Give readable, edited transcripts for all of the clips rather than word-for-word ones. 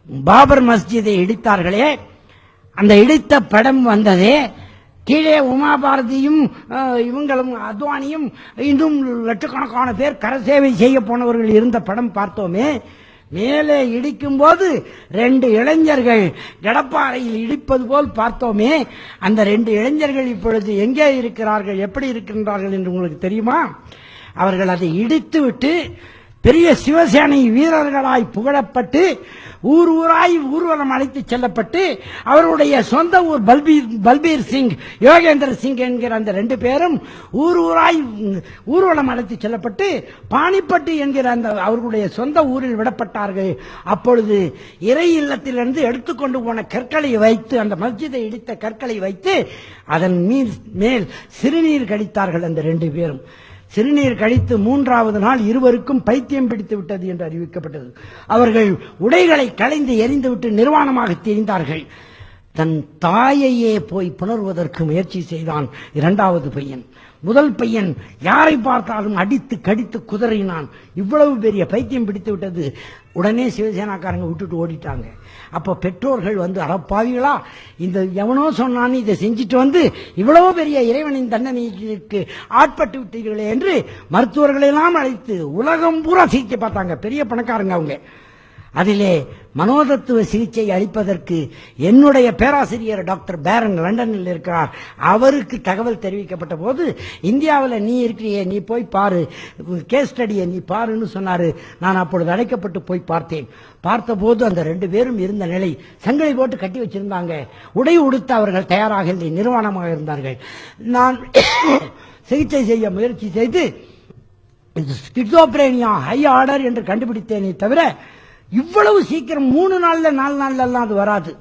பாபர் மஸ்ஜிதை இடித்தார்களே, அந்த இடித்த படம் வந்ததே, கீழே உமாபாரதியும் இவங்களும் அத்வானியும் இன்னும் லட்சக்கணக்கான பேர் கரசேவை செய்ய போனவர்கள் இருந்த படம் பார்த்தோமே. மேலே இடிக்கும் போது 2 இளைஞர்கள் கடப்பாறையில் இடிப்பது போல் பார்த்தோமே. அந்த 2 இளைஞர்கள் இப்பொழுது எங்கே இருக்கிறார்கள், எப்படி இருக்கின்றார்கள் என்று உங்களுக்கு தெரியுமா? அவர்கள் அதை இடித்து விட்டு பெரிய சிவசேனை வீரர்களாய் புகழப்பட்டு ஊர் ஊராய் ஊர்வலம் அழைத்து செல்லப்பட்டு அவருடைய சொந்த ஊர் பல்பீர் சிங், யோகேந்திர சிங் என்கிற அந்த 2 பேரும் ஊர் ஊராய் ஊர்வலம் அழைத்து செல்லப்பட்டு பாணிப்பட்டு என்கிற அந்த அவர்களுடைய சொந்த ஊரில் விடப்பட்டார்கள். அப்பொழுது இறை இல்லத்திலிருந்து எடுத்துக்கொண்டு போன கற்களை வைத்து, அந்த மஸ்ஜிதை இடித்த கற்களை வைத்து அதன் மேல் சிறுநீர் கழித்தார்கள் அந்த 2 பேரும். சிறுநீர் கழித்து 3வது நாள் இருவருக்கும் பைத்தியம் பிடித்து விட்டது என்று அறிவிக்கப்பட்டது. அவர்கள் உடைகளை களைந்து எரிந்துவிட்டு நிர்வாணமாக தெரிந்தார்கள். தன் தாயையே போய் புணர்வதற்கு முயற்சி செய்தான் 2வது பையன். முதல் பையன் யாரை பார்த்தாலும் அடித்து கடித்து குதறினான். இவ்வளவு பெரிய பைத்தியம் பிடித்து விட்டது. உடனே சிவசேனாக்காரங்க விட்டுட்டு ஓடிட்டாங்க. அப்ப பெற்றோர்கள் வந்து, அறப்பாவிகளா, இந்த எவனோ சொன்னான்னு இதை செஞ்சுட்டு வந்து இவ்வளவு பெரிய இறைவனின் தண்டனைக்கு ஆட்பட்டு விட்டீர்களே என்று மருத்துவர்களெல்லாம் அழைத்து உலகம் பூரா சிகிச்சை பார்த்தாங்க. பெரிய பணக்காரங்க அவங்க. அதிலே மனோதத்துவ சிகிச்சை அளிப்பதற்கு என்னுடைய பேராசிரியர் டாக்டர் பேரன் லண்டனில் இருக்கிறார். அவருக்கு தகவல் தெரிவிக்கப்பட்ட போது, இந்தியாவில் நீ இருக்கிறியே, நீ போய் பாரு, கேஸ் ஸ்டடியை நீ பாருன்னு சொன்னாரு. நான் அப்பொழுது அழைக்கப்பட்டு போய் பார்த்தேன். பார்த்தபோது அந்த 2 பேரும் இருந்த நிலை, சங்கிலி போட்டு கட்டி வச்சிருந்தாங்க. உடை உடுத்த அவர்கள் தயாராக இல்லை, நிர்வாணமாக இருந்தார்கள். நான் சிகிச்சை செய்ய முயற்சி செய்து ஸ்கிசோப்ரேனியா ஹை ஆர்டர் என்று கண்டுபிடித்தேனே தவிர இவ்வளவு சீக்கிரம் 3 நாள்ல 4 நாள்ல எல்லாம் அது வராது.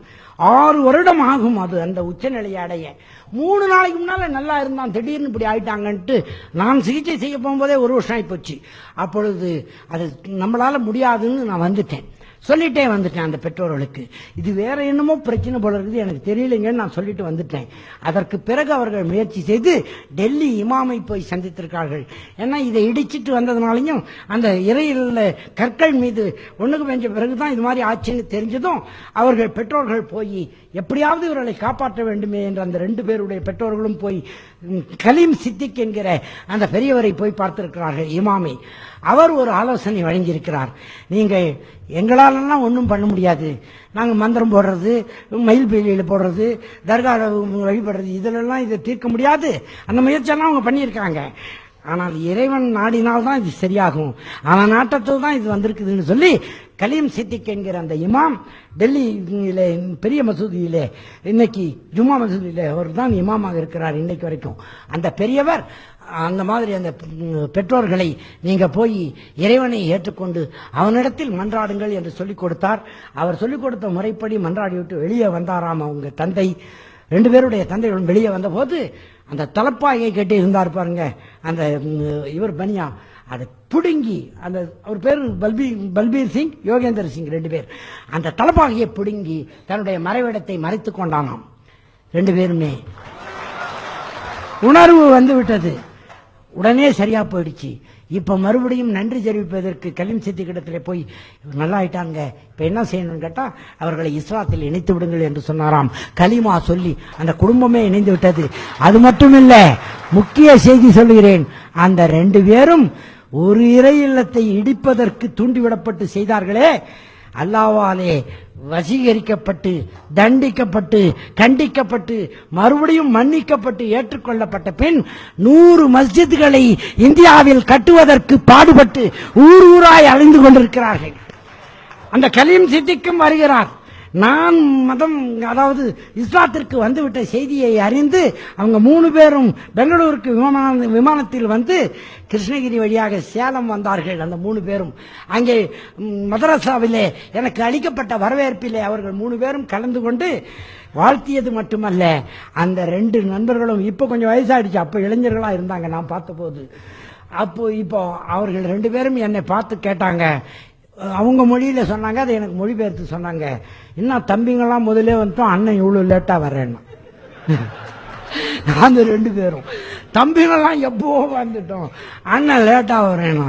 6 வருடம் ஆகும் அது அந்த உச்சநிலையை அடைய. 3 நாளைக்கு முன்னால நல்லா இருந்தான், திடீர்னு இப்படி ஆயிட்டாங்கன்ட்டு நான் சிகிச்சை செய்ய போகும்போதே 1 வருஷம் ஆகி போச்சு. அப்பொழுது அது நம்மளால முடியாதுன்னு நான் வந்துட்டேன், சொல்லிட்டே வந்துட்டேன் அந்த பெற்றோர்களுக்கு. இது வேற என்னமோ பிரச்சனை போல இருக்குது, எனக்கு தெரியலைங்கன்னு நான் சொல்லிட்டு வந்துட்டேன். அதற்கு பிறகு அவர்கள் முயற்சி செய்து டெல்லி இமாமை போய் சந்தித்திருக்கார்கள். ஏன்னா இதை இடிச்சிட்டு வந்ததுனாலையும் அந்த இறையில கற்கள் மீது ஒண்ணுக்கு வெஞ்ச பிறகுதான் இது மாதிரி ஆச்சுன்னு தெரிஞ்சதும் அவர்கள் பெற்றோர்கள் போய் எப்படியாவது இவர்களை காப்பாற்ற வேண்டுமே என்று அந்த 2 பேருடைய பெற்றோர்களும் போய் கலீம் சித்திக் என்கிற அந்த பெரியவரை போய் பார்த்திருக்கிறார்கள், இமாமை. அவர் ஒரு ஆலோசனை வழங்கியிருக்கிறார். நீங்கள் எங்களாலெல்லாம் ஒன்றும் பண்ண முடியாது, நாங்கள் மந்திரம் போடுறது, மயில் பீலியில் போடுறது, தர்கா வழிபடுறது, இதிலெல்லாம் இதை தீர்க்க முடியாது. அந்த முயற்சியெல்லாம் அவங்க பண்ணியிருக்காங்க. ஆனால் இறைவன் நாடினால்தான் இது சரியாகும், அவன் நாட்டத்தில் தான் இது வந்திருக்குதுன்னு சொல்லி கலீம் சித்திக் என்கிற அந்த இமாம் டெல்லியிலே பெரிய மசூதியிலே, இன்னைக்கு ஜும்மா மசூதியிலே அவர் தான் இமாமாக இருக்கிறார் இன்னைக்கு வரைக்கும். அந்த பெரியவர் அந்த மாதிரி அந்த பெற்றோர்களை நீங்க போய் இறைவனை ஏற்றுக்கொண்டு அவனிடத்தில் மன்றாடுங்கள் என்று சொல்லிக் கொடுத்தார். அவர் சொல்லிக் கொடுத்த முறைப்படி மன்றாடி விட்டு வெளியே வந்தாராம் அவங்க தந்தை. 2 பேருடைய தந்தைகளும் வெளியே வந்த போது அந்த தலப்பாயை கட்டி இருந்தார் பாருங்க, அந்த இவர் பனியா, அதை பிடுங்கி, அந்த அவர் பேர் பல்பீர் சிங், யோகேந்திர சிங் 2 பேர், அந்த தலப்பாகையை பிடுங்கி தன்னுடைய மறைவிடத்தை மறைத்துக் கொண்டானாம். 2 பேருமே உணர்வு வந்து விட்டது. உடனே சரியா போயிடுச்சு. இப்ப மறுபடியும் நன்றி தெரிவிப்பதற்கு கலீம் சித்திக் இடத்துல போய் நல்லா ஆயிட்டாங்க, இப்ப என்ன செய்யணும்னு கேட்டா அவர்களை இஸ்லாத்தில் இணைத்து விடுங்கள் என்று சொன்னாராம். கலிமா சொல்லி அந்த குடும்பமே இணைந்து விட்டது. அது மட்டுமில்ல, முக்கிய செய்தி சொல்லுகிறேன், அந்த 2 பேரும் ஒரு இறை இல்லத்தை இடிப்பதற்கு தூண்டிவிடப்பட்டு செய்தார்களே, அல்லாஹ்வாலே வசீகரிக்கப்பட்டு தண்டிக்கப்பட்டு கண்டிக்கப்பட்டு மறுபடியும் மன்னிக்கப்பட்டு ஏற்றுக்கொள்ளப்பட்ட பின் 100 மஸ்ஜித்களை இந்தியாவில் கட்டுவதற்கு பாடுபட்டு ஊர் ஊராய் அழிந்து கொண்டிருக்கிறார்கள். அந்த கலீம் சித்திக்கும் வருகிறார். நான் மதம், அதாவது இஸ்லாத்திற்கு வந்துவிட்ட செய்தியை அறிந்து அவங்க 3 பேரும் பெங்களூருக்கு விமானத்தில் வந்து கிருஷ்ணகிரி வழியாக சேலம் வந்தார்கள். அந்த 3 பேரும் அங்கே மதரசாவிலே எனக்கு அளிக்கப்பட்ட வரவேற்பிலே அவர்கள் 3 பேரும் கலந்து கொண்டு வாழ்த்தியது மட்டுமல்ல, அந்த 2 நண்பர்களும் இப்ப கொஞ்சம் வயசாயிடுச்சு, அப்ப இளைஞர்களா இருந்தாங்க நான் பார்த்த போது. அப்போ இப்போ அவர்கள் 2 பேரும் என்னை பார்த்து கேட்டாங்க, அவங்க மொழியில சொன்னாங்க, அதை எனக்கு மொழிபெயர்த்து சொன்னாங்க, இன்னும் தம்பிங்கெல்லாம் முதலே வந்துட்டோம், அண்ணன் இவ்வளவு லேட்டா வர்றேன்னா. அந்த 2 பேரும் தம்பிங்கெல்லாம் எப்போ வந்துட்டோம், அண்ணன் லேட்டா வர்றேன்னா.